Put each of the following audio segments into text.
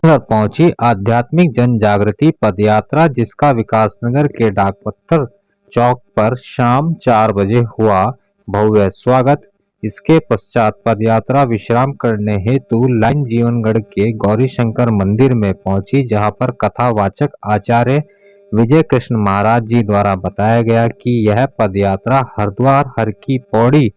नगर पहुंची आध्यात्मिक जन जागृति पदयात्रा, जिसका विकासनगर के डाकपत्थर चौक पर शाम 4 बजे हुआ भव्य स्वागत। इसके पश्चात पदयात्रा विश्राम करने हेतु लाइन जीवनगढ़ के गौरीशंकर मंदिर में पहुंची, जहां पर कथावाचक आचार्य विजय कृष्ण महाराज जी द्वारा बताया गया कि यह पदयात्रा हरिद्वार हर की पौड़ी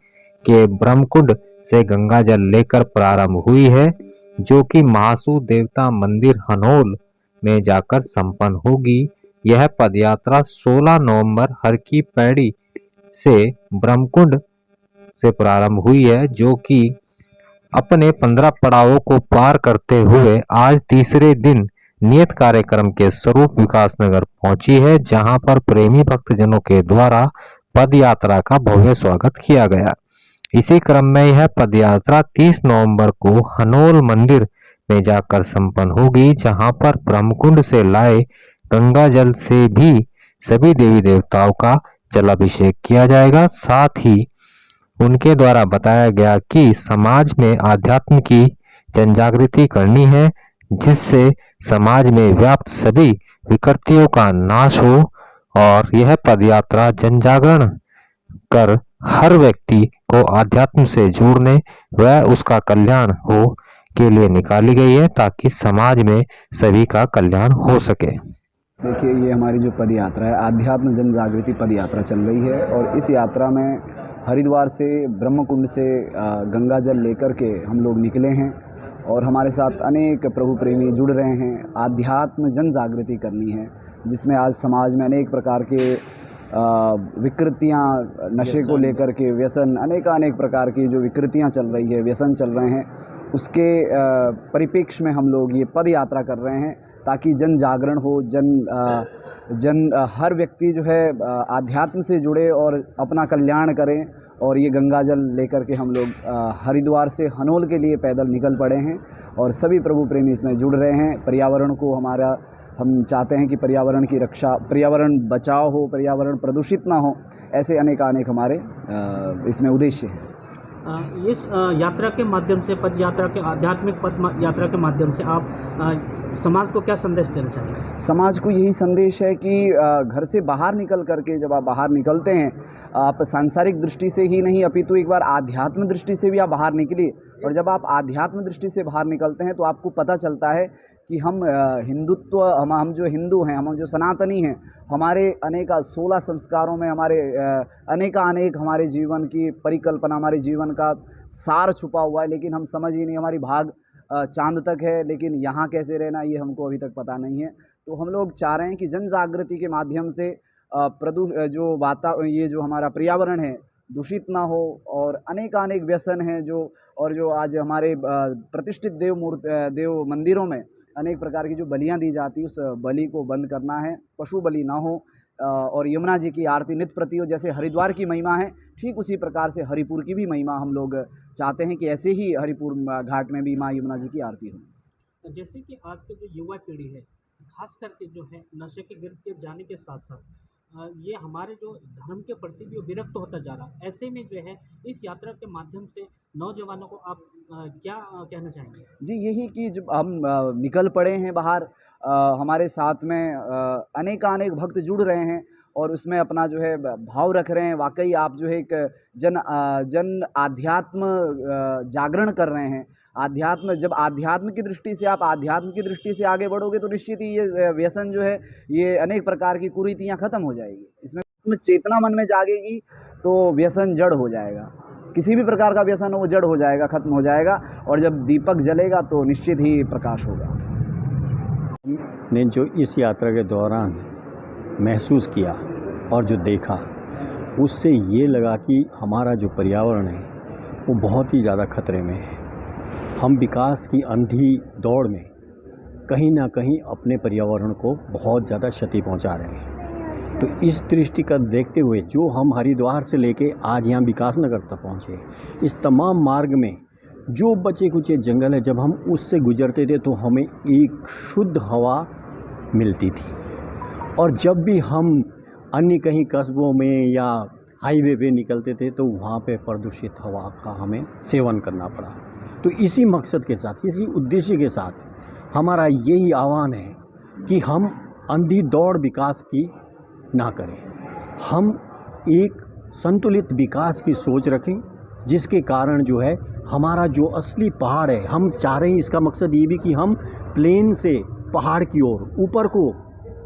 के ब्रह्मकुंड से गंगा जल लेकर प्रारंभ हुई है, जो कि महासू देवता मंदिर हनोल में जाकर संपन्न होगी। यह पदयात्रा 16 नवंबर हर की पैड़ी से ब्रह्मकुंड से प्रारंभ हुई है, जो कि अपने 15 पड़ावों को पार करते हुए आज तीसरे दिन नियत कार्यक्रम के स्वरूप विकासनगर पहुंची है, जहां पर प्रेमी भक्तजनों के द्वारा पद यात्रा का भव्य स्वागत किया गया। इसी क्रम में यह पदयात्रा 30 नवंबर को हनोल मंदिर में जाकर संपन्न होगी, जहां पर ब्रह्मकुंड से लाए गंगा जल से भी सभी देवी देवताओं का जलाभिषेक किया जाएगा। साथ ही उनके द्वारा बताया गया कि समाज में आध्यात्म की जनजागृति करनी है, जिससे समाज में व्याप्त सभी विकृतियों का नाश हो और यह पदयात्रा जनजागरण कर हर व्यक्ति को आध्यात्म से जोड़ने व उसका कल्याण हो के लिए निकाली गई है, ताकि समाज में सभी का कल्याण हो सके। देखिए, ये हमारी जो पद यात्रा है, आध्यात्म जन जागृति पद यात्रा चल रही है और इस यात्रा में हरिद्वार से ब्रह्मकुंड से गंगा जल लेकर के हम लोग निकले हैं और हमारे साथ अनेक प्रभु प्रेमी जुड़ रहे हैं। आध्यात्म जन जागृति करनी है, जिसमें आज समाज में अनेक प्रकार के विकृतियाँ, नशे को लेकर के व्यसन, अनेक प्रकार की जो विकृतियाँ चल रही है, व्यसन चल रहे हैं, उसके परिप्रेक्ष्य में हम लोग ये पद यात्रा कर रहे हैं, ताकि जन जागरण हो, हर व्यक्ति जो है आध्यात्म से जुड़े और अपना कल्याण करें। और ये गंगा जल लेकर के हम लोग हरिद्वार से हनोल के लिए पैदल निकल पड़े हैं और सभी प्रभु प्रेमी इसमें जुड़ रहे हैं। पर्यावरण को हम चाहते हैं कि पर्यावरण की रक्षा, पर्यावरण बचाव हो, पर्यावरण प्रदूषित ना हो, ऐसे अनेक हमारे इसमें उद्देश्य हैं। इस यात्रा के माध्यम से, पद यात्रा के आध्यात्मिक पद यात्रा के माध्यम से आप समाज को क्या संदेश देना चाहेंगे? समाज को यही संदेश है कि घर से बाहर निकल करके, जब आप बाहर निकलते हैं, आप सांसारिक दृष्टि से ही नहीं अपितु एक बार आध्यात्म दृष्टि से भी आप बाहर निकलिए। और जब आप आध्यात्म दृष्टि से बाहर निकलते हैं तो आपको पता चलता है कि हम हिंदुत्व, हम जो हिंदू हैं, हम जो सनातनी हैं, हमारे अनेक 16 संस्कारों में हमारे अनेक हमारे जीवन की परिकल्पना, हमारे जीवन का सार छुपा हुआ है, लेकिन हम समझ ही नहीं, हमारी भाग चांद तक है, लेकिन यहाँ कैसे रहना ये हमको अभी तक पता नहीं है। तो हम लोग चाह रहे हैं कि जन जागृति के माध्यम से ये जो हमारा पर्यावरण है दूषित ना हो और अनेक व्यसन हैं जो आज हमारे प्रतिष्ठित देव मंदिरों में अनेक प्रकार की जो बलियां दी जाती है, उस बलि को बंद करना है, पशु बलि ना हो और यमुना जी की आरती नित्य प्रति हो। जैसे हरिद्वार की महिमा है, ठीक उसी प्रकार से हरिपुर की भी महिमा हम लोग चाहते हैं कि ऐसे ही हरिपुर घाट में भी माँ यमुना जी की आरती हो। जैसे कि आज की जो युवा पीढ़ी है, खास करके जो है नशे के गिरफ्त जाने के साथ साथ ये हमारे जो धर्म के प्रति भी विरक्त होता जा रहा है। ऐसे में जो है इस यात्रा के माध्यम से नौजवानों को आप क्या कहना चाहेंगे? जी, यही कि जब हम निकल पड़े हैं बाहर, हमारे साथ में अनेक भक्त जुड़ रहे हैं और उसमें अपना जो है भाव रख रहे हैं। वाकई आप जो है एक जन आध्यात्म जागरण कर रहे हैं। जब आध्यात्म की दृष्टि से, आप आध्यात्म की दृष्टि से आगे बढ़ोगे तो निश्चित ही ये व्यसन जो है, ये अनेक प्रकार की कुरीतियाँ खत्म हो जाएगी। इसमें चेतना मन में जागेगी तो व्यसन जड़ हो जाएगा। किसी भी प्रकार का व्यसन हो, वो जड़ हो जाएगा, खत्म हो जाएगा और जब दीपक जलेगा तो निश्चित ही प्रकाश होगा। ने जो इस यात्रा के दौरान महसूस किया और जो देखा, उससे ये लगा कि हमारा जो पर्यावरण है वो बहुत ही ज़्यादा खतरे में है। हम विकास की अंधी दौड़ में कहीं ना कहीं अपने पर्यावरण को बहुत ज़्यादा क्षति पहुंचा रहे हैं। तो इस दृष्टि का देखते हुए जो हम हरिद्वार से लेके आज यहाँ विकासनगर तक पहुँचे, इस तमाम मार्ग में जो बचे कुचे जंगल है, जब हम उससे गुजरते थे तो हमें एक शुद्ध हवा मिलती थी। और जब भी हम अन्य कहीं कस्बों में या हाईवे पे निकलते थे तो वहाँ पे प्रदूषित हवा का हमें सेवन करना पड़ा। तो इसी मकसद के साथ, इसी उद्देश्य के साथ हमारा यही आह्वान है कि हम अंधी दौड़ विकास की ना करें, हम एक संतुलित विकास की सोच रखें, जिसके कारण जो है हमारा जो असली पहाड़ है, हम चाह रहे हैं, इसका मकसद ये भी कि हम प्लेन से पहाड़ की ओर ऊपर को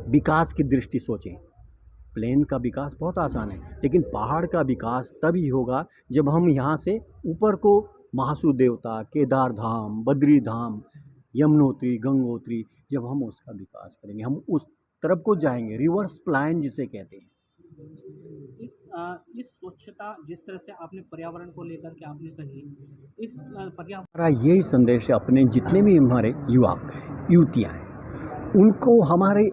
विकास की दृष्टि सोचें। प्लेन का विकास बहुत आसान है, लेकिन पहाड़ का विकास तभी होगा जब हम यहाँ से ऊपर को महासू देवता, केदार धाम, बद्री धाम, यमुनोत्री, गंगोत्री, जब हम उसका विकास करेंगे, हम उस तरफ को जाएंगे, रिवर्स प्लान जिसे कहते हैं। इस स्वच्छता जिस तरह से आपने पर्यावरण को लेकर के आपने कही, इस पर्यावरण हमारा यही संदेश है अपने जितने भी हमारे युवा हैं, युवतियाँ हैं, उनको हमारे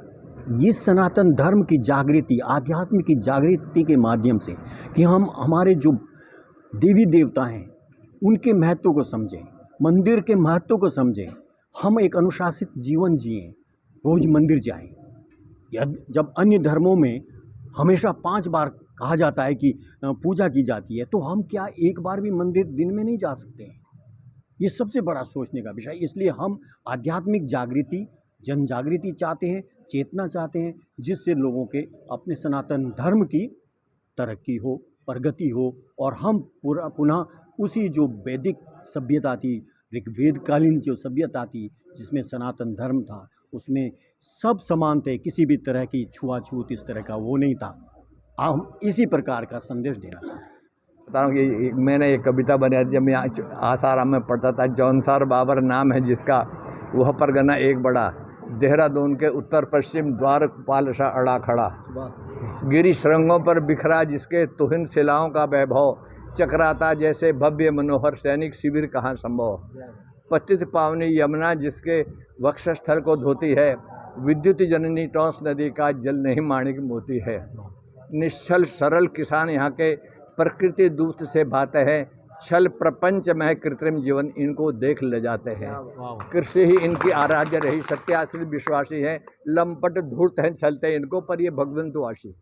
इस सनातन धर्म की जागृति, आध्यात्म की जागृति के माध्यम से कि हम हमारे जो देवी देवता हैं उनके महत्व को समझें, मंदिर के महत्व को समझें, हम एक अनुशासित जीवन जिएं, रोज मंदिर जाएं। जब अन्य धर्मों में हमेशा 5 बार कहा जाता है कि पूजा की जाती है, तो हम क्या एक बार भी मंदिर दिन में नहीं जा सकते हैं? ये सबसे बड़ा सोचने का विषय। इसलिए हम आध्यात्मिक जागृति, जन जागृति चाहते हैं, चेतना चाहते हैं, जिससे लोगों के अपने सनातन धर्म की तरक्की हो, प्रगति हो, और हम पुनः उसी जो वैदिक सभ्यता थी, ऋग्वेदकालीन जो सभ्यता थी, जिसमें सनातन धर्म था, उसमें सब समान थे, किसी भी तरह की छुआछूत इस तरह का वो नहीं था। हम इसी प्रकार का संदेश देना चाहते हैं। बता रहा हूँ कि मैंने एक कविता बनाई थी जब मैं आसाराम में पढ़ता था। जौनसार बाबर नाम है जिसका, वह परगना एक बड़ा, देहरादून के उत्तर पश्चिम द्वारपाल सा अड़ा खड़ा, गिरी श्रृंगों पर बिखरा जिसके तुहिन शिलाओं का वैभव, चकराता जैसे भव्य मनोहर सैनिक शिविर कहाँ संभव, पतित पावनी यमुना जिसके वक्षस्थल को धोती है, विद्युत जननी टॉस नदी का जल नहीं माणिक मोती है, निश्चल सरल किसान यहाँ के प्रकृति दूत से भाते हैं, छल प्रपंच में कृत्रिम जीवन इनको देख ले जाते हैं, कृषि ही इनकी आराध्य रही, सत्याश्रित विश्वासी हैं, लंपट धूर्त हैं चलते इनको, पर ये भगवंतु आशी।